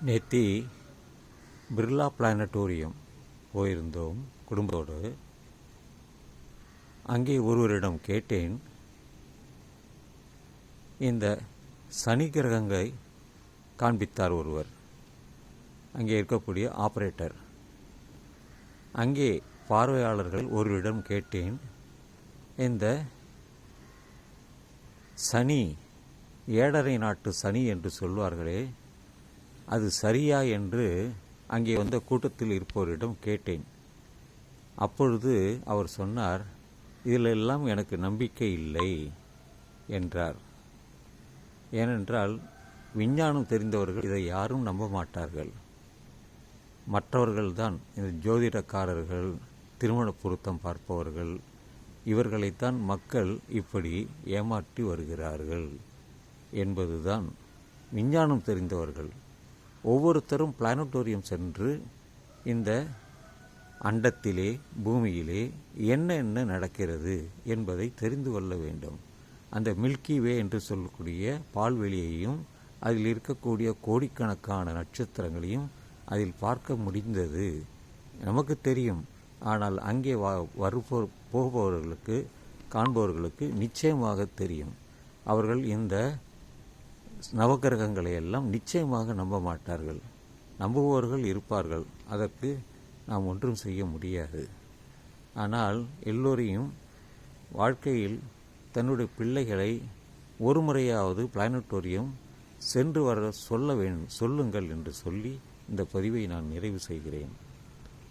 நேத்தி பிர்லா பிளானட்டோரியம் போயிருந்தோம் குடும்பத்தோடு. அங்கே ஒருவரிடம் கேட்டேன், இந்த சனி கிரகங்களை காண்பித்தார் ஒருவர், அங்கே இருக்கக்கூடிய ஆப்ரேட்டர். அங்கே பார்வையாளர்கள் ஒருவரிடம் கேட்டேன், இந்த சனி ஏழரை நாட்டு சனி என்று சொல்வார்களே, அது சரியா என்று அங்கே வந்த கூட்டத்தில் இருப்பவரிடம் கேட்டேன். அப்பொழுது அவர் சொன்னார், இதிலெல்லாம் எனக்கு நம்பிக்கை இல்லை என்றார். ஏனென்றால் விஞ்ஞானம் தெரிந்தவர்கள் இதை யாரும் நம்ப மாட்டார்கள். மற்றவர்கள்தான், இந்த ஜோதிடக்காரர்கள், திருமண பொருத்தம் பார்ப்பவர்கள், இவர்களைத்தான் மக்கள் இப்படி ஏமாற்றி வருகிறார்கள் என்பதுதான். விஞ்ஞானம் தெரிந்தவர்கள் ஒவ்வொருத்தரும் பிளானட்டோரியம் சென்று இந்த அண்டத்திலே, பூமியிலே என்ன நடக்கிறது என்பதை தெரிந்து கொள்ள வேண்டும். அந்த மில்கி வே என்று சொல்லக்கூடிய பால்வெளியையும் அதில் இருக்கக்கூடிய கோடிக்கணக்கான நட்சத்திரங்களையும் அதில் பார்க்க முடிந்தது. நமக்கு தெரியும், ஆனால் அங்கே போபவர்களுக்கு, காண்பவர்களுக்கு நிச்சயமாக தெரியும். அவர்கள் இந்த நவகிரகங்களை எல்லாம் நிச்சயமாக நம்ப மாட்டார்கள். நம்புபவர்கள் இருப்பார்கள், அதற்கு நாம் ஒன்றும் செய்ய முடியாது. ஆனால் எல்லோரையும் வாழ்க்கையில் தன்னுடைய பிள்ளைகளை ஒரு முறையாவது பிளானட்டோரியம் சென்று வர சொல்லுங்கள் என்று சொல்லி இந்த பதிவை நான் நிறைவு செய்கிறேன்.